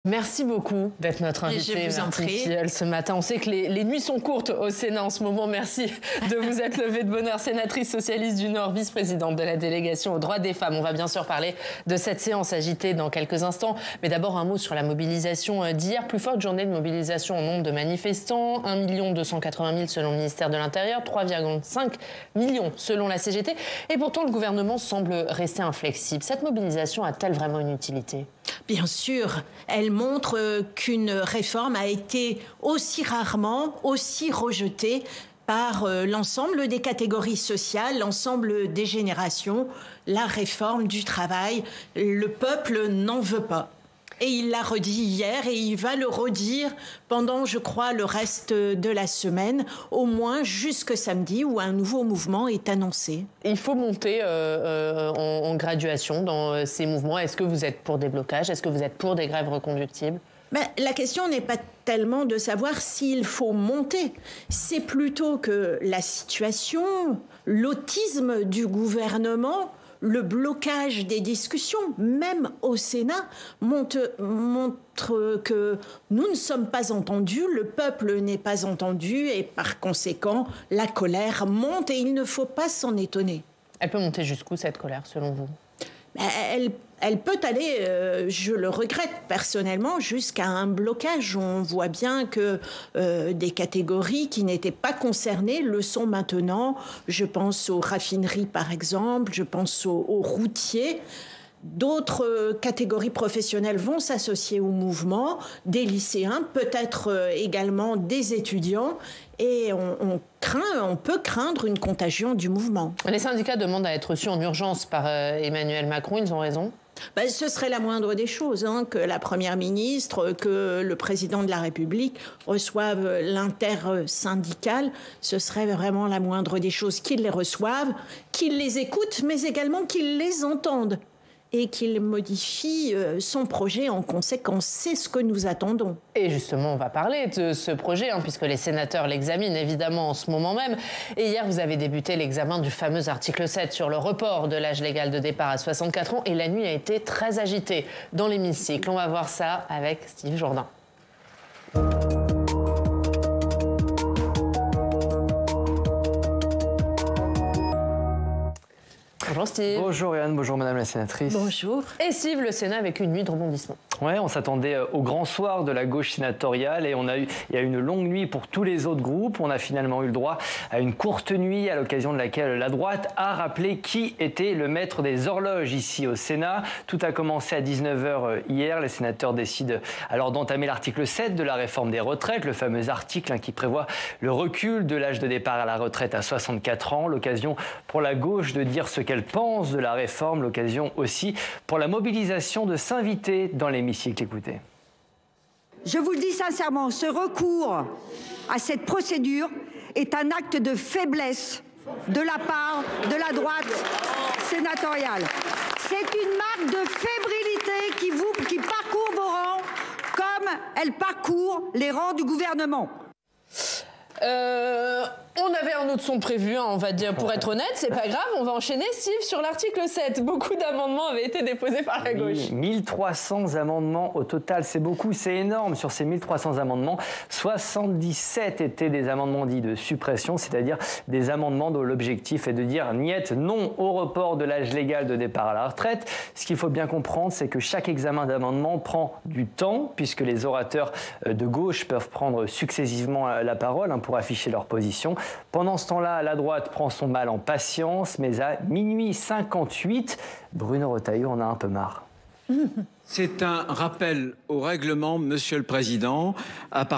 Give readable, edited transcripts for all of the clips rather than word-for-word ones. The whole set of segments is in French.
Merci beaucoup d'être notre invitée, Martine Filleul, ce matin. On sait que les nuits sont courtes au Sénat en ce moment. Merci de vous être levée de bonne heure. Sénatrice socialiste du Nord, vice-présidente de la délégation aux droits des femmes. On va bien sûr parler de cette séance agitée dans quelques instants. Mais d'abord, un mot sur la mobilisation d'hier. Plus forte journée de mobilisation en nombre de manifestants. 1 280 000 selon le ministère de l'Intérieur. 3,5 millions selon la CGT. Et pourtant, le gouvernement semble rester inflexible. Cette mobilisation a-t-elle vraiment une utilité ? Bien sûr, elle montre qu'une réforme a été aussi rarement, aussi rejetée par l'ensemble des catégories sociales, l'ensemble des générations. La réforme du travail, le peuple n'en veut pas. Et il l'a redit hier et il va le redire pendant, je crois, le reste de la semaine, au moins jusque samedi où un nouveau mouvement est annoncé. Il faut monter en graduation dans ces mouvements. Est-ce que vous êtes pour des blocages? Est-ce que vous êtes pour des grèves reconductibles? La question n'est pas tellement de savoir s'il faut monter. C'est plutôt que la situation, l'autisme du gouvernement, le blocage des discussions, même au Sénat, montre que nous ne sommes pas entendus, le peuple n'est pas entendu et par conséquent, la colère monte et il ne faut pas s'en étonner. Elle peut monter jusqu'où cette colère, selon vous ? Elle peut aller, je le regrette personnellement, jusqu'à un blocage. On voit bien que des catégories qui n'étaient pas concernées le sont maintenant. Je pense aux raffineries par exemple, je pense aux routiers. D'autres catégories professionnelles vont s'associer au mouvement, des lycéens, peut-être également des étudiants, et on peut craindre une contagion du mouvement. Les syndicats demandent à être reçus en urgence par Emmanuel Macron, ils ont raison ? Ce serait la moindre des choses, que la Première ministre, que le président de la République reçoivent l'intersyndicale. Ce serait vraiment la moindre des choses qu'ils les reçoivent, qu'ils les écoutent, mais également qu'ils les entendent et qu'il modifie son projet en conséquence. C'est ce que nous attendons. Et justement, on va parler de ce projet, puisque les sénateurs l'examinent évidemment en ce moment même. Et hier, vous avez débuté l'examen du fameux article 7 sur le report de l'âge légal de départ à 64 ans. Et la nuit a été très agitée dans l'hémicycle. On va voir ça avec Steve Jourdain. Bonjour Steve. Bonjour Yann, bonjour Madame la Sénatrice. Bonjour. Et Steve, le Sénat avec une nuit de rebondissement. Ouais, on s'attendait au grand soir de la gauche sénatoriale et il y a eu une longue nuit pour tous les autres groupes. On a finalement eu le droit à une courte nuit à l'occasion de laquelle la droite a rappelé qui était le maître des horloges ici au Sénat. Tout a commencé à 19h hier. Les sénateurs décident alors d'entamer l'article 7 de la réforme des retraites, le fameux article qui prévoit le recul de l'âge de départ à la retraite à 64 ans. L'occasion pour la gauche de dire ce qu'elle pense de la réforme, l'occasion aussi pour la mobilisation de s'inviter dans l'hémicycle. Écoutez. Je vous le dis sincèrement, ce recours à cette procédure est un acte de faiblesse de la part de la droite sénatoriale. C'est une marque de fébrilité qui parcourt vos rangs comme elle parcourt les rangs du gouvernement. On avait un autre son prévu, on va dire, pour être honnête, c'est pas grave, on va enchaîner, Steve, sur l'article 7. Beaucoup d'amendements avaient été déposés par la gauche. 1300 amendements au total, c'est beaucoup, c'est énorme. Sur ces 1300 amendements, 77 étaient des amendements dits de suppression, c'est-à-dire des amendements dont l'objectif est de dire niet, non au report de l'âge légal de départ à la retraite. Ce qu'il faut bien comprendre, c'est que chaque examen d'amendement prend du temps, puisque les orateurs de gauche peuvent prendre successivement la parole pour afficher leur position. Pendant ce temps-là, la droite prend son mal en patience, mais à minuit 58, Bruno Retailleau en a un peu marre. C'est un rappel au règlement, Monsieur le Président.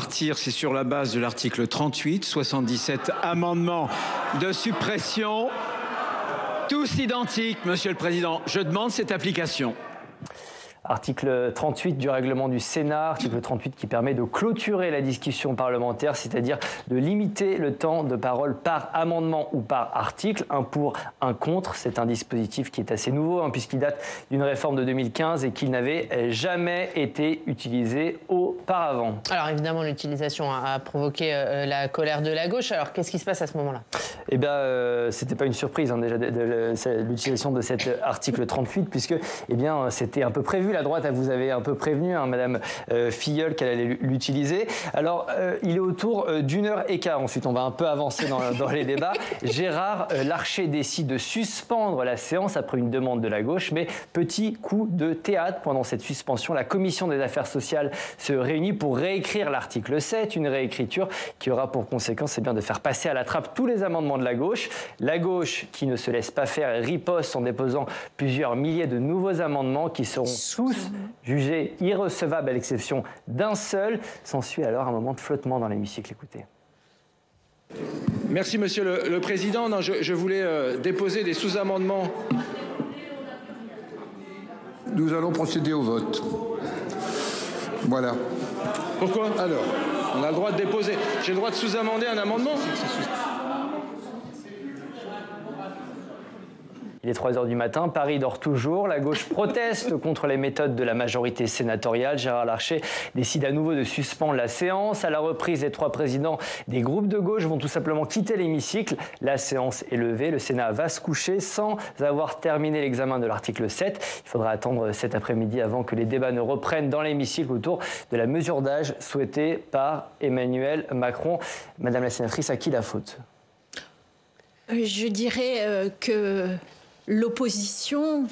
C'est sur la base de l'article 38, 77 amendements de suppression, tous identiques, Monsieur le Président. Je demande cette application. Article 38 du règlement du Sénat, article 38 qui permet de clôturer la discussion parlementaire, c'est-à-dire de limiter le temps de parole par amendement ou par article, un pour, un contre. C'est un dispositif qui est assez nouveau puisqu'il date d'une réforme de 2015 et qu'il n'avait jamais été utilisé au auparavant. Alors évidemment, l'utilisation a provoqué la colère de la gauche. Alors qu'est-ce qui se passe à ce moment-là? Eh bien, c'était pas une surprise déjà l'utilisation de cet article 38, puisque c'était un peu prévu. La droite vous avait un peu prévenu, Madame Filleul, qu'elle allait l'utiliser. Alors, il est autour d'1h15. Ensuite, on va un peu avancer dans les débats. Gérard Larcher décide de suspendre la séance après une demande de la gauche, mais petit coup de théâtre pendant cette suspension. La commission des affaires sociales se réunit pour réécrire l'article 7, une réécriture qui aura pour conséquence de faire passer à la trappe tous les amendements de la gauche. La gauche qui ne se laisse pas faire riposte en déposant plusieurs milliers de nouveaux amendements qui seront tous jugés irrecevables à l'exception d'un seul. S'ensuit alors un moment de flottement dans l'hémicycle. Écoutez. Merci Monsieur le Président. Non, je voulais déposer des sous-amendements. Nous allons procéder au vote. Voilà. Pourquoi? Alors, on a le droit de déposer. J'ai le droit de sous-amender un amendement? Il est 3h du matin, Paris dort toujours, la gauche proteste contre les méthodes de la majorité sénatoriale. Gérard Larcher décide à nouveau de suspendre la séance. À la reprise, les 3 présidents des groupes de gauche vont tout simplement quitter l'hémicycle. La séance est levée, le Sénat va se coucher sans avoir terminé l'examen de l'article 7. Il faudra attendre cet après-midi avant que les débats ne reprennent dans l'hémicycle autour de la mesure d'âge souhaitée par Emmanuel Macron. Madame la sénatrice, à qui la faute? Je dirais que l'opposition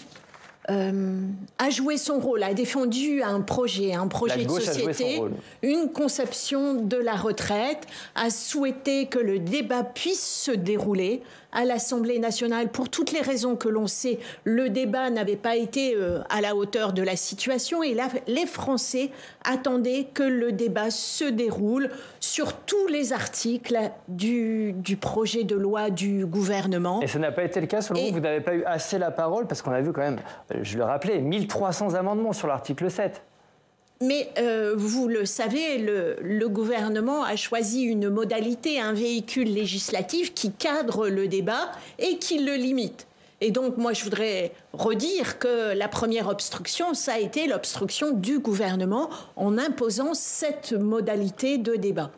a joué son rôle, a défendu un projet de société, une conception de la retraite, a souhaité que le débat puisse se dérouler à l'Assemblée nationale. Pour toutes les raisons que l'on sait, le débat n'avait pas été à la hauteur de la situation et là, les Français attendaient que le débat se déroule sur tous les articles du projet de loi du gouvernement. Et ça n'a pas été le cas, selon vous n'avez pas eu assez la parole, parce qu'on a vu quand même, je le rappelais, 1300 amendements sur l'article 7. Mais vous le savez, le gouvernement a choisi une modalité, un véhicule législatif qui cadre le débat et qui le limite. Et donc, moi, je voudrais redire que la première obstruction, ça a été l'obstruction du gouvernement en imposant cette modalité de débat.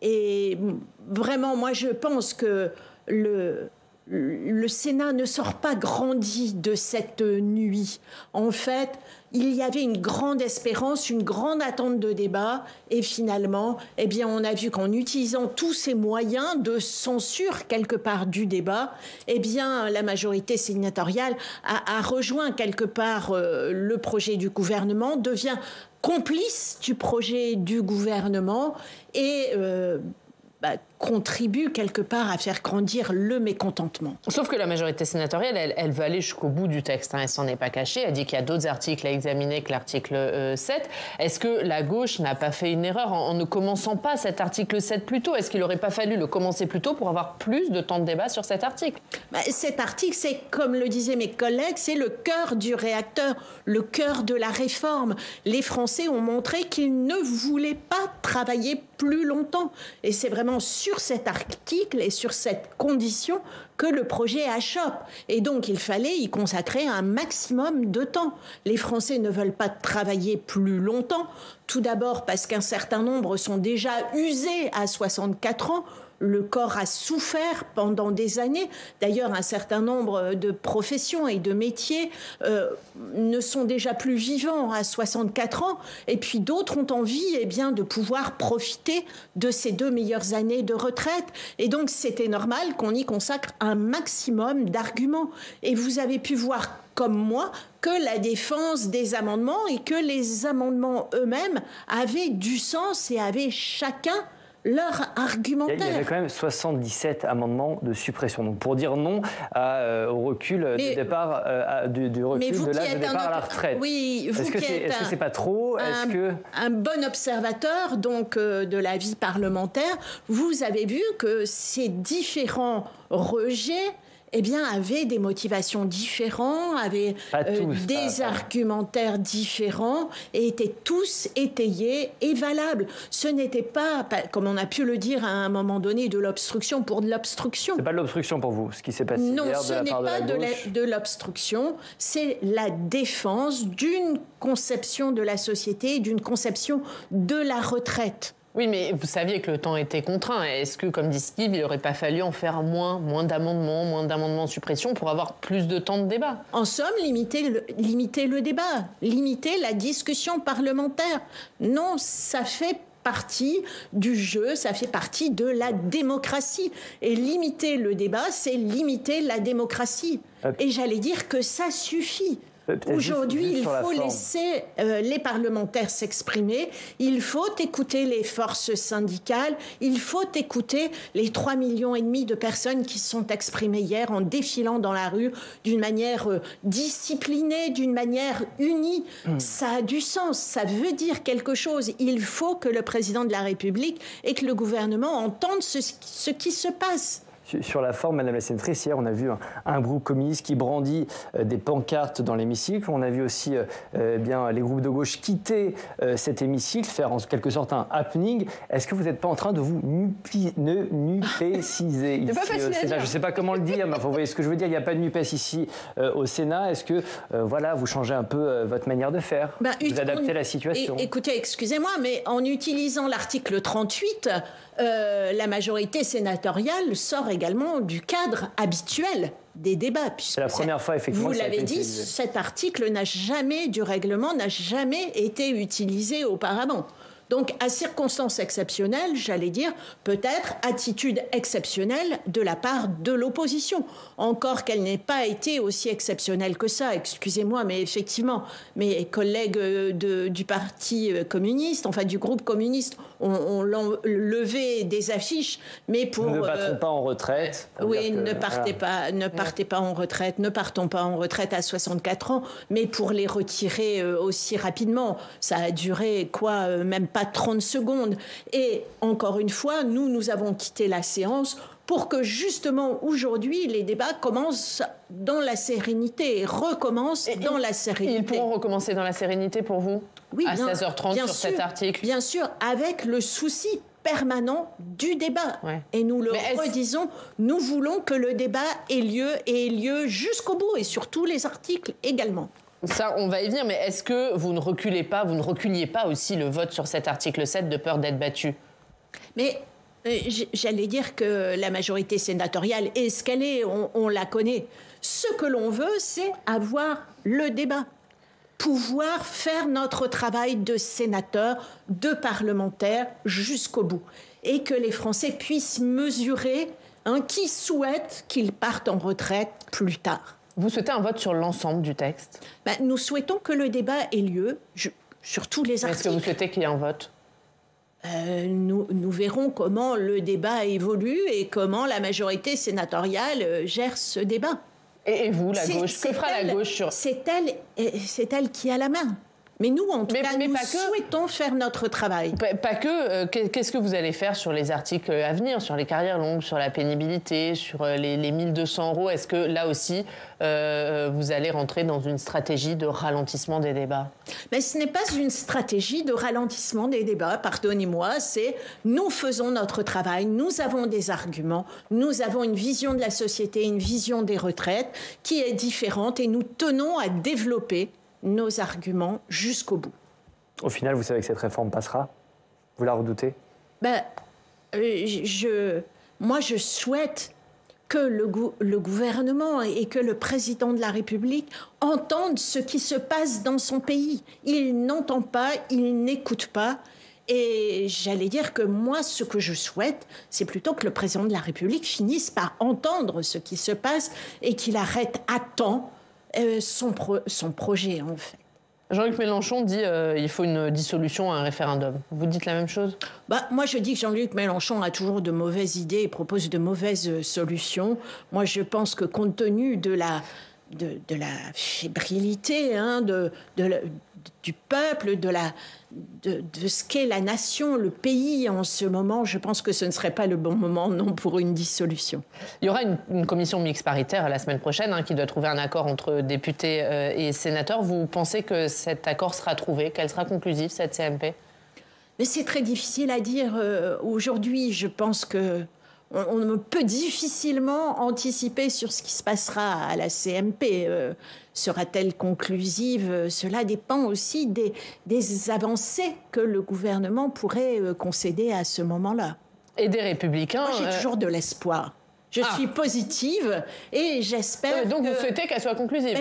Et vraiment, moi, je pense que le Sénat ne sort pas grandi de cette nuit. En fait, il y avait une grande espérance, une grande attente de débat. Et finalement, on a vu qu'en utilisant tous ces moyens de censure quelque part du débat, la majorité sénatoriale a rejoint quelque part le projet du gouvernement, devient complice du projet du gouvernement et contribue quelque part à faire grandir le mécontentement. Sauf que la majorité sénatoriale, elle veut aller jusqu'au bout du texte. Elle s'en est pas cachée. Elle dit qu'il y a d'autres articles à examiner que l'article 7. Est-ce que la gauche n'a pas fait une erreur en ne commençant pas cet article 7 plus tôt? Est-ce qu'il n'aurait pas fallu le commencer plus tôt pour avoir plus de temps de débat sur cet article? Cet article, c'est, comme le disaient mes collègues, c'est le cœur du réacteur, le cœur de la réforme. Les Français ont montré qu'ils ne voulaient pas travailler plus longtemps. Et c'est vraiment sur cet article et sur cette condition que le projet achoppe. Et donc, il fallait y consacrer un maximum de temps. Les Français ne veulent pas travailler plus longtemps. Tout d'abord parce qu'un certain nombre sont déjà usés à 64 ans. Le corps a souffert pendant des années. D'ailleurs, un certain nombre de professions et de métiers ne sont déjà plus vivants à 64 ans. Et puis d'autres ont envie de pouvoir profiter de ces 2 meilleures années de retraite. Et donc, c'était normal qu'on y consacre un maximum d'arguments. Et vous avez pu voir, comme moi, que la défense des amendements et que les amendements eux-mêmes avaient du sens et avaient chacun leur argumentaire. Il y avait quand même 77 amendements de suppression. Donc pour dire non au recul du départ, du recul de l'âge de départ à la retraite. Oui, vous est-ce que c'est pas trop? Un bon observateur donc de la vie parlementaire, vous avez vu que ces différents rejets eh bien, avaient des motivations différentes, avaient des argumentaires différents et étaient tous étayés et valables. Ce n'était pas, comme on a pu le dire à un moment donné, de l'obstruction pour de l'obstruction. C'est pas de l'obstruction pour vous, ce qui s'est passé hier de la part de la gauche? Non, ce n'est pas de l'obstruction, c'est la défense d'une conception de la société, d'une conception de la retraite. Oui, mais vous saviez que le temps était contraint. Est-ce que, comme dit Steve, il n'aurait pas fallu en faire moins d'amendements de suppression pour avoir plus de temps de débat? En somme, limiter le débat, limiter la discussion parlementaire. Non, ça fait partie du jeu, ça fait partie de la démocratie. Et limiter le débat, c'est limiter la démocratie. Et j'allais dire que ça suffit. Aujourd'hui, il faut laisser les parlementaires s'exprimer, il faut écouter les forces syndicales, il faut écouter les 3,5 millions de personnes qui se sont exprimées hier en défilant dans la rue d'une manière disciplinée, d'une manière unie. Ça a du sens, ça veut dire quelque chose. Il faut que le président de la République et que le gouvernement entendent ce qui se passe. Sur la forme, Madame la sénatrice, hier, on a vu un groupe communiste qui brandit des pancartes dans l'hémicycle. On a vu aussi les groupes de gauche quitter cet hémicycle, faire en quelque sorte un happening. Est-ce que vous n'êtes pas en train de vous nupéciser ici au Sénat? Je ne sais pas comment le dire, mais vous voyez ce que je veux dire. Il n'y a pas de NUPES ici au Sénat. Est-ce que vous changez un peu votre manière de faire? Vous adaptez la situation? Écoutez, excusez-moi, mais en utilisant l'article 38... la majorité sénatoriale sort également du cadre habituel des débats. C'est la première fois, effectivement. Vous l'avez dit, cet article du règlement n'a jamais été utilisé auparavant. Donc, à circonstances exceptionnelles, j'allais dire, peut-être attitude exceptionnelle de la part de l'opposition. Encore qu'elle n'ait pas été aussi exceptionnelle que ça, excusez-moi, mais effectivement, mes collègues du Parti communiste, enfin du groupe communiste, ont levé des affiches, mais pour... Nous ne partons pas en retraite. Oui, ne partons pas en retraite à 64 ans, mais pour les retirer aussi rapidement. Ça a duré, même pas 30 secondes. Et encore une fois, nous avons quitté la séance pour que justement aujourd'hui les débats commencent dans la sérénité et recommencent dans la sérénité. Ils pourront recommencer dans la sérénité pour vous? Oui, à 16h30 sur cet article? Bien sûr, avec le souci permanent du débat. Ouais. Et nous le redisons, nous voulons que le débat ait lieu jusqu'au bout et sur tous les articles également. Ça, on va y venir, mais est-ce que vous ne reculiez pas aussi le vote sur cet article 7 de peur d'être battu? Mais j'allais dire que la majorité sénatoriale est ce qu'elle est, on la connaît. Ce que l'on veut, c'est avoir le débat. Pouvoir faire notre travail de sénateur, de parlementaire jusqu'au bout. Et que les Français puissent mesurer qui souhaite qu'ils partent en retraite plus tard. Vous souhaitez un vote sur l'ensemble du texte? Nous souhaitons que le débat ait lieu sur tous les articles. Est-ce que vous souhaitez qu'il y ait un vote? Nous verrons comment le débat évolue et comment la majorité sénatoriale gère ce débat. Et vous, la gauche, que fera la gauche sur... C'est elle qui a la main. Mais nous, en tout cas, nous souhaitons faire notre travail. Pas que. Qu'est-ce que vous allez faire sur les articles à venir, sur les carrières longues, sur la pénibilité, sur les 1 200 €? Est-ce que là aussi, vous allez rentrer dans une stratégie de ralentissement des débats? Mais ce n'est pas une stratégie de ralentissement des débats, pardonnez-moi. C'est nous faisons notre travail, nous avons des arguments, nous avons une vision de la société, une vision des retraites qui est différente et nous tenons à développer nos arguments jusqu'au bout. Au final, vous savez que cette réforme passera? Vous la redoutez? Moi, je souhaite que le gouvernement et que le président de la République entendent ce qui se passe dans son pays. Il n'entend pas, il n'écoute pas. Et j'allais dire que moi, ce que je souhaite, c'est plutôt que le président de la République finisse par entendre ce qui se passe et qu'il arrête à temps son projet, en fait. Jean-Luc Mélenchon dit qu'il faut une dissolution à un référendum. Vous dites la même chose? Moi, je dis que Jean-Luc Mélenchon a toujours de mauvaises idées et propose de mauvaises solutions. Moi, je pense que compte tenu de la fébrilité, du peuple, de ce qu'est la nation, le pays en ce moment, je pense que ce ne serait pas le bon moment non pour une dissolution. Il y aura une commission mixte paritaire la semaine prochaine qui doit trouver un accord entre députés et sénateurs. Vous pensez que cet accord sera trouvé, qu'elle sera conclusive, cette CMP ? Mais c'est très difficile à dire. Aujourd'hui, je pense que on peut difficilement anticiper sur ce qui se passera à la CMP. Sera-t-elle conclusive ? Cela dépend aussi des avancées que le gouvernement pourrait concéder à ce moment-là. Et des Républicains. Moi, j'ai toujours de l'espoir. Je suis positive et j'espère. Donc vous souhaitez qu'elle soit conclusive ?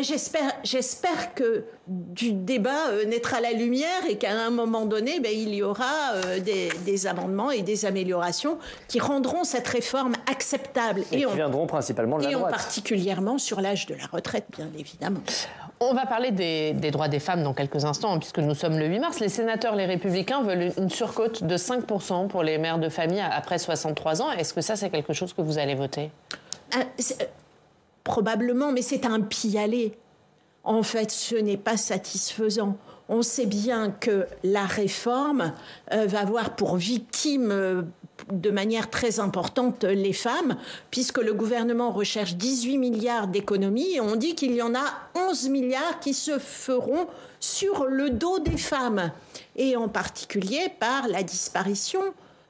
J'espère que du débat naîtra la lumière et qu'à un moment donné, il y aura des amendements et des améliorations qui rendront cette réforme acceptable. Et qui viendront principalement de la droite. Et particulièrement sur l'âge de la retraite, bien évidemment. On va parler des droits des femmes dans quelques instants, puisque nous sommes le 8 mars. Les sénateurs, les Républicains, veulent une surcote de 5% pour les mères de famille après 63 ans. Est-ce que ça, c'est quelque chose que vous allez voter ? Probablement, mais c'est un pis-aller. En fait, ce n'est pas satisfaisant. On sait bien que la réforme va avoir pour victime de manière très importante les femmes, puisque le gouvernement recherche 18 milliards d'économies et on dit qu'il y en a 11 milliards qui se feront sur le dos des femmes, et en particulier par la disparition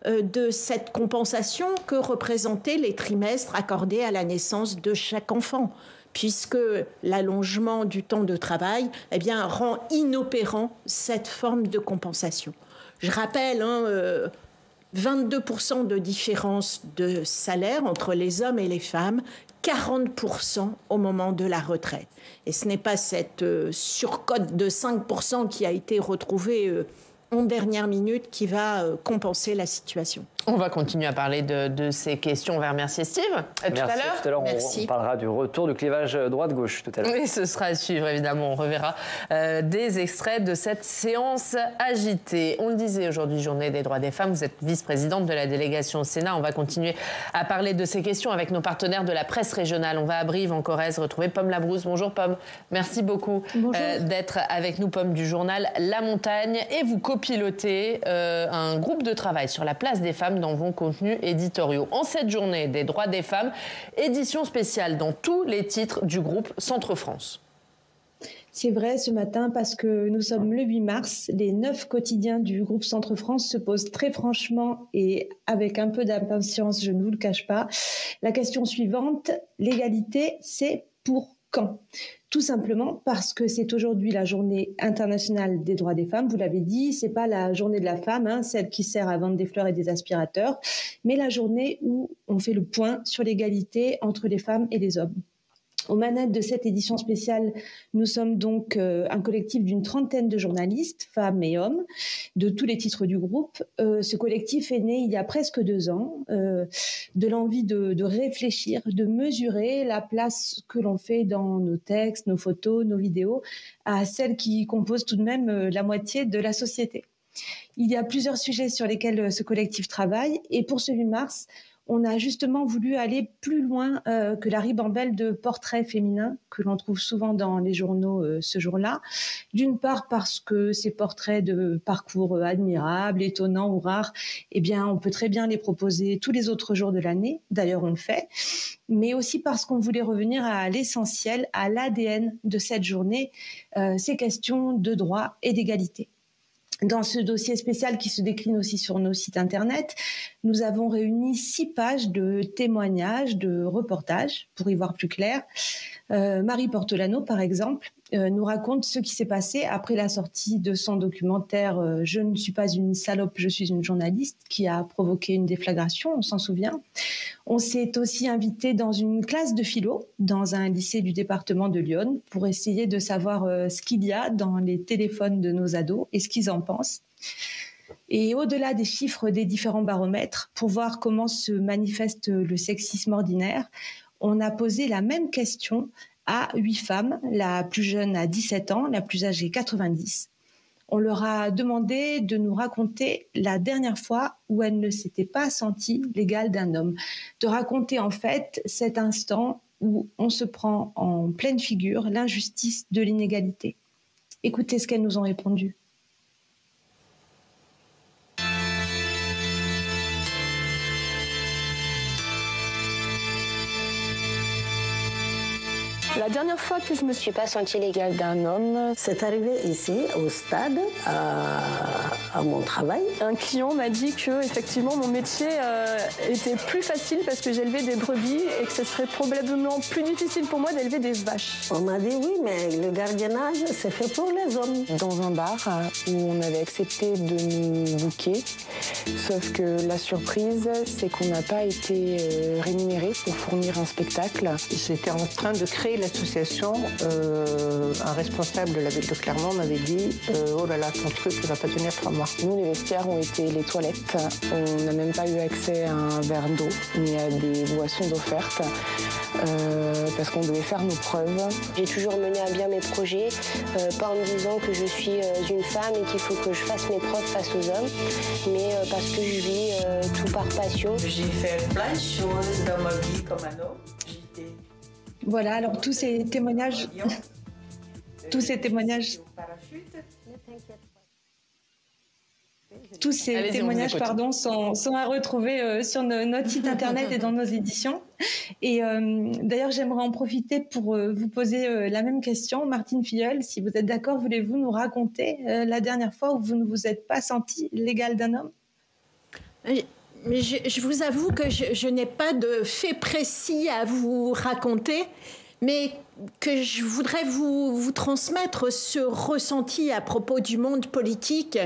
de cette compensation que représentaient les trimestres accordés à la naissance de chaque enfant, puisque l'allongement du temps de travail rend inopérant cette forme de compensation. Je rappelle 22% de différence de salaire entre les hommes et les femmes, 40% au moment de la retraite. Et ce n'est pas cette surcote de 5% qui a été retrouvée en dernière minute qui va compenser la situation. On va continuer à parler de ces questions. On va remercier Steve tout à l'heure. Tout à l'heure, on parlera du retour du clivage droite-gauche tout à l'heure. Oui, ce sera à suivre, évidemment. On reverra des extraits de cette séance agitée. On le disait aujourd'hui, journée des droits des femmes. Vous êtes vice-présidente de la délégation au Sénat. On va continuer à parler de ces questions avec nos partenaires de la presse régionale. On va à Brive, en Corrèze, retrouver Pomme Labrousse. Bonjour Pomme. Merci beaucoup d'être avec nous, Pomme, du journal La Montagne. Et vous copilotez un groupe de travail sur la place des femmes dans vos contenus éditoriaux. En cette journée des droits des femmes, édition spéciale dans tous les titres du groupe Centre-France. C'est vrai ce matin parce que nous sommes le 8 mars. Les 9 quotidiens du groupe Centre-France se posent très franchement et avec un peu d'impatience, je ne vous le cache pas, la question suivante: l'égalité, c'est pour quand ? Tout simplement parce que c'est aujourd'hui la journée internationale des droits des femmes. Vous l'avez dit, c'est pas la journée de la femme, celle qui sert à vendre des fleurs et des aspirateurs, mais la journée où on fait le point sur l'égalité entre les femmes et les hommes. Aux manettes de cette édition spéciale, nous sommes donc un collectif d'une trentaine de journalistes, femmes et hommes, de tous les titres du groupe. Ce collectif est né il y a presque 2 ans, de l'envie de réfléchir, de mesurer la place que l'on fait dans nos textes, nos photos, nos vidéos, à celles qui composent tout de même la moitié de la société. Il y a plusieurs sujets sur lesquels ce collectif travaille, et pour ce 8 mars, on a justement voulu aller plus loin que la ribambelle de portraits féminins que l'on trouve souvent dans les journaux ce jour-là. D'une part parce que ces portraits de parcours admirables, étonnants ou rares, on peut très bien les proposer tous les autres jours de l'année. D'ailleurs, on le fait. Mais aussi parce qu'on voulait revenir à l'essentiel, à l'ADN de cette journée, ces questions de droit et d'égalité. Dans ce dossier spécial qui se décline aussi sur nos sites internet, nous avons réuni 6 pages de témoignages, de reportages, pour y voir plus clair. Marie Portolano, par exemple, nous raconte ce qui s'est passé après la sortie de son documentaire « Je ne suis pas une salope, je suis une journaliste » qui a provoqué une déflagration, on s'en souvient. On s'est aussi invité dans une classe de philo, dans un lycée du département de l'Yonne, pour essayer de savoir ce qu'il y a dans les téléphones de nos ados et ce qu'ils en pensent. Et au-delà des chiffres des différents baromètres, pour voir comment se manifeste le sexisme ordinaire, on a posé la même question à 8 femmes, la plus jeune à 17 ans, la plus âgée 90. On leur a demandé de nous raconter la dernière fois où elles ne s'étaient pas senties l'égale d'un homme, de raconter en fait cet instant où on se prend en pleine figure l'injustice de l'inégalité. Écoutez ce qu'elles nous ont répondu. La dernière fois que je me suis pas sentie l'égale d'un homme, c'est arrivé ici au stade à mon travail. Un client m'a dit que effectivement mon métier était plus facile parce que j'élevais des brebis et que ce serait probablement plus difficile pour moi d'élever des vaches. On m'a dit oui, mais le gardiennage c'est fait pour les hommes. Dans un bar où on avait accepté de nous booker, sauf que la surprise c'est qu'on n'a pas été rémunéré pour fournir un spectacle. J'étais en train de créer l'association, un responsable de la ville de Clermont m'avait dit oh là là, ton truc ne va pas tenir 3 mois. Nous, les vestiaires ont été les toilettes. On n'a même pas eu accès à un verre d'eau ni à des boissons offertes parce qu'on devait faire nos preuves. J'ai toujours mené à bien mes projets, pas en me disant que je suis une femme et qu'il faut que je fasse mes preuves face aux hommes, mais parce que je vis tout par passion. J'ai fait plein de choses dans ma vie comme un homme. Voilà, alors tous ces témoignages sont à retrouver sur notre site internet et dans nos éditions. Et d'ailleurs, j'aimerais en profiter pour vous poser la même question. Martine Filleul, si vous êtes d'accord, voulez-vous nous raconter la dernière fois où vous ne vous êtes pas sentie l'égale d'un homme ? Mais je vous avoue que je n'ai pas de fait précis à vous raconter, mais que je voudrais vous transmettre ce ressenti à propos du monde politique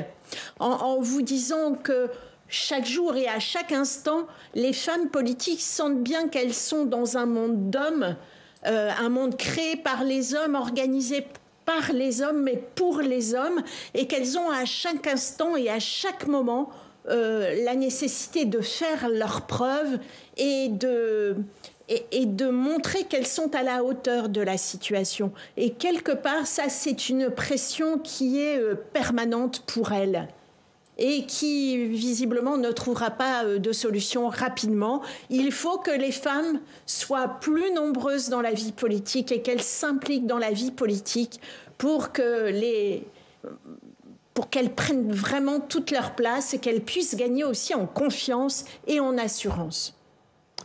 en vous disant que chaque jour et à chaque instant, les femmes politiques sentent bien qu'elles sont dans un monde d'hommes, un monde créé par les hommes, organisé par les hommes, mais pour les hommes, et qu'elles ont à chaque instant et à chaque moment la nécessité de faire leurs preuves et de montrer qu'elles sont à la hauteur de la situation. Et quelque part, ça, c'est une pression qui est permanente pour elles et qui, visiblement, ne trouvera pas de solution rapidement. Il faut que les femmes soient plus nombreuses dans la vie politique et qu'elles s'impliquent dans la vie politique pour qu'elles prennent vraiment toute leur place et qu'elles puissent gagner aussi en confiance et en assurance.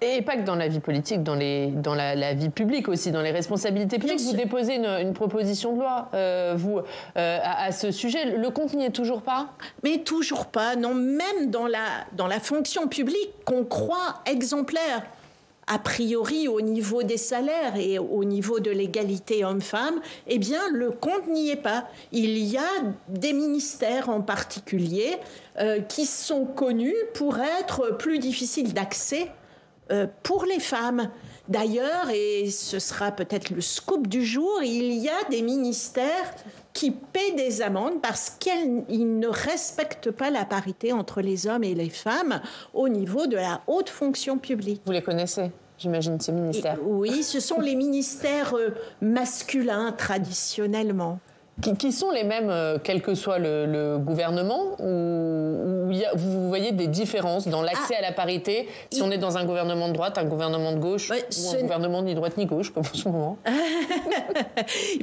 Et pas que dans la vie politique, dans la vie publique aussi, dans les responsabilités publiques. Vous déposez une proposition de loi, à ce sujet. Le compte n'y est toujours pas ? Mais toujours pas, non. Même dans la fonction publique qu'on croit exemplaire, a priori au niveau des salaires et au niveau de l'égalité homme-femme, eh bien, le compte n'y est pas. Il y a des ministères en particulier qui sont connus pour être plus difficiles d'accès pour les femmes. D'ailleurs, et ce sera peut-être le scoop du jour, il y a des ministères qui paient des amendes parce qu'ils ne respectent pas la parité entre les hommes et les femmes au niveau de la haute fonction publique. Vous les connaissez, j'imagine, ces ministères ? Oui, ce sont les ministères masculins traditionnellement. Qui sont les mêmes, quel que soit le gouvernement, ou vous voyez des différences dans l'accès à la parité, si on est dans un gouvernement de droite, un gouvernement de gauche, ou un gouvernement ni droite ni gauche, comme en ce moment.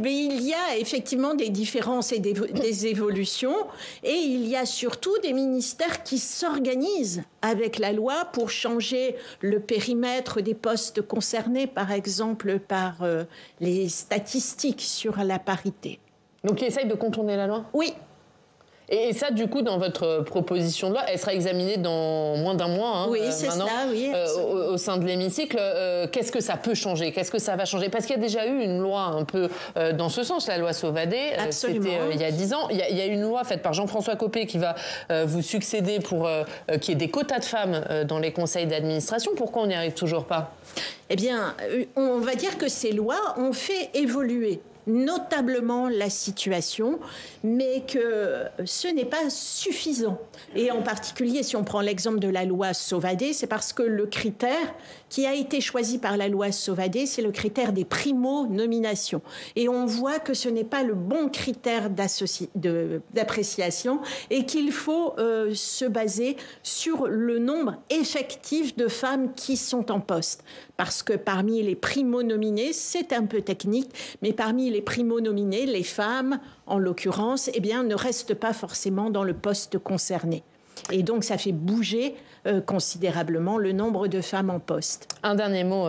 Mais il y a effectivement des différences et des évolutions, et il y a surtout des ministères qui s'organisent avec la loi pour changer le périmètre des postes concernés, par exemple par les statistiques sur la parité. Donc, ils essayent de contourner la loi ? Oui. Et ça, du coup, dans votre proposition de loi, elle sera examinée dans moins d'un mois, oui, c'est maintenant, ça, oui, au sein de l'hémicycle. Qu'est-ce que ça peut changer ? Qu'est-ce que ça va changer ? Parce qu'il y a déjà eu une loi un peu dans ce sens, la loi Sauvadet. Absolument. C'était il y a 10 ans. Il y a une loi faite par Jean-François Copé qui va vous succéder pour qu'il y ait des quotas de femmes dans les conseils d'administration. Pourquoi on n'y arrive toujours pas ? Eh bien, on va dire que ces lois ont fait évoluer notablement la situation, mais que ce n'est pas suffisant. Et en particulier, si on prend l'exemple de la loi Sauvadet, c'est parce que le critère qui a été choisi par la loi Sauvadet, c'est le critère des primo-nominations. Et on voit que ce n'est pas le bon critère d'appréciation et qu'il faut se baser sur le nombre effectif de femmes qui sont en poste. Parce que parmi les primo-nominés, c'est un peu technique, mais parmi les primo-nominés, les femmes en l'occurrence, eh bien, ne restent pas forcément dans le poste concerné. Et donc, ça fait bouger considérablement le nombre de femmes en poste. Un dernier mot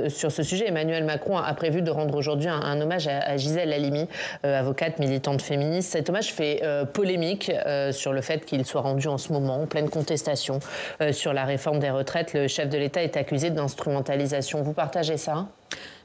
sur ce sujet. Emmanuel Macron a prévu de rendre aujourd'hui un hommage à Gisèle Halimi, avocate militante féministe. Cet hommage fait polémique sur le fait qu'il soit rendu en ce moment en pleine contestation sur la réforme des retraites. Le chef de l'État est accusé d'instrumentalisation. Vous partagez ça ?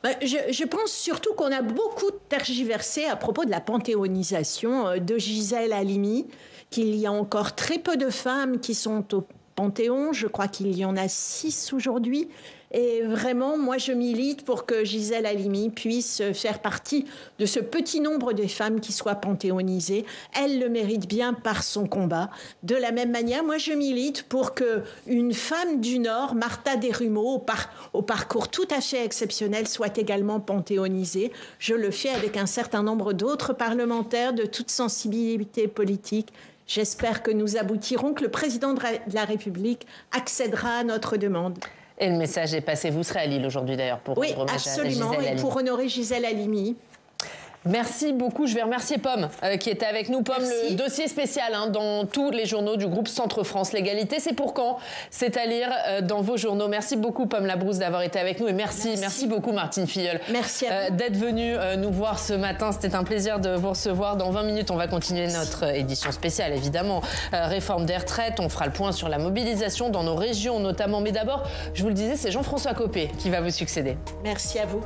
Je pense surtout qu'on a beaucoup tergiversé à propos de la panthéonisation de Gisèle Halimi, qu'il y a encore très peu de femmes qui sont au Panthéon. Je crois qu'il y en a 6 aujourd'hui. Et vraiment, moi, je milite pour que Gisèle Halimi puisse faire partie de ce petit nombre de femmes qui soient panthéonisées. Elle le mérite bien par son combat. De la même manière, moi, je milite pour qu'une femme du Nord, Martha Desrumeaux, au parcours tout à fait exceptionnel, soit également panthéonisée. Je le fais avec un certain nombre d'autres parlementaires de toute sensibilité politique. J'espère que nous aboutirons, que le président de la République accédera à notre demande. Et le message est passé. Vous serez à Lille aujourd'hui d'ailleurs pour rendre hommage à Gisèle Halimi. Oui, absolument, et pour honorer Gisèle Halimi. Merci beaucoup. Je vais remercier Pomme qui était avec nous. Pomme, le dossier spécial dans tous les journaux du groupe Centre France. L'égalité, c'est pour quand ? C'est à lire dans vos journaux. Merci beaucoup Pomme Labrousse d'avoir été avec nous et merci beaucoup Martine Filleul. Merci à vous. D'être venue nous voir ce matin. C'était un plaisir de vous recevoir. Dans 20 minutes, on va continuer notre édition spéciale, évidemment. Réforme des retraites. On fera le point sur la mobilisation dans nos régions notamment. Mais d'abord, je vous le disais, c'est Jean-François Copé qui va vous succéder. Merci à vous.